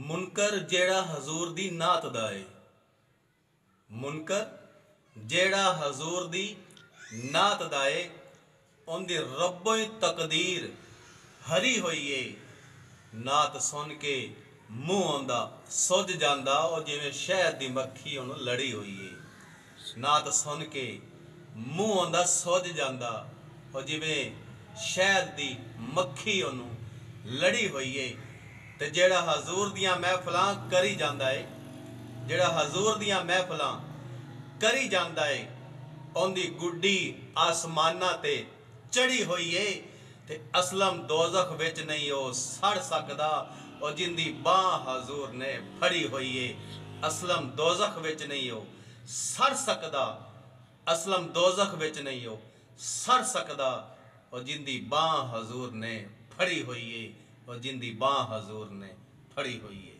मुनकर जेड़ा हजूर दी नात दा है। मुनकर जेड़ा हजूर दी नात दा है, उनदी रब्बो तकदीर हरी हुई है। नात सुन के मुँह आंदा सुज जांदा और जिवें शहद दी मक्खी उन्होंने लड़ी हुई है। नात सुन के मुँह आंदा सुज जांदा और जिवें शहद दी मक्खी उन्होंने लड़ी हुई है। ते जेड़ा हजूर दियां महफिलां करी जांदा है, जेड़ा हजूर दियां महफिलां करी जांदा है, उनदी गुड्डी आसमाना ते चढ़ी हुई है। ते असलम दोज़ख विच नहीं हो सड़ सकदा और जिंदी बाह हजूर ने फड़ी हुई है। असलम दोज़ख विच नहीं हो सड़ सकदा, असलम दोज़ख विच नहीं हो सड़ सकदा और जिंदी बाह हजूर ने फड़ी हुई है, और जिंदी बाह हजूर ने फड़ी हुई है।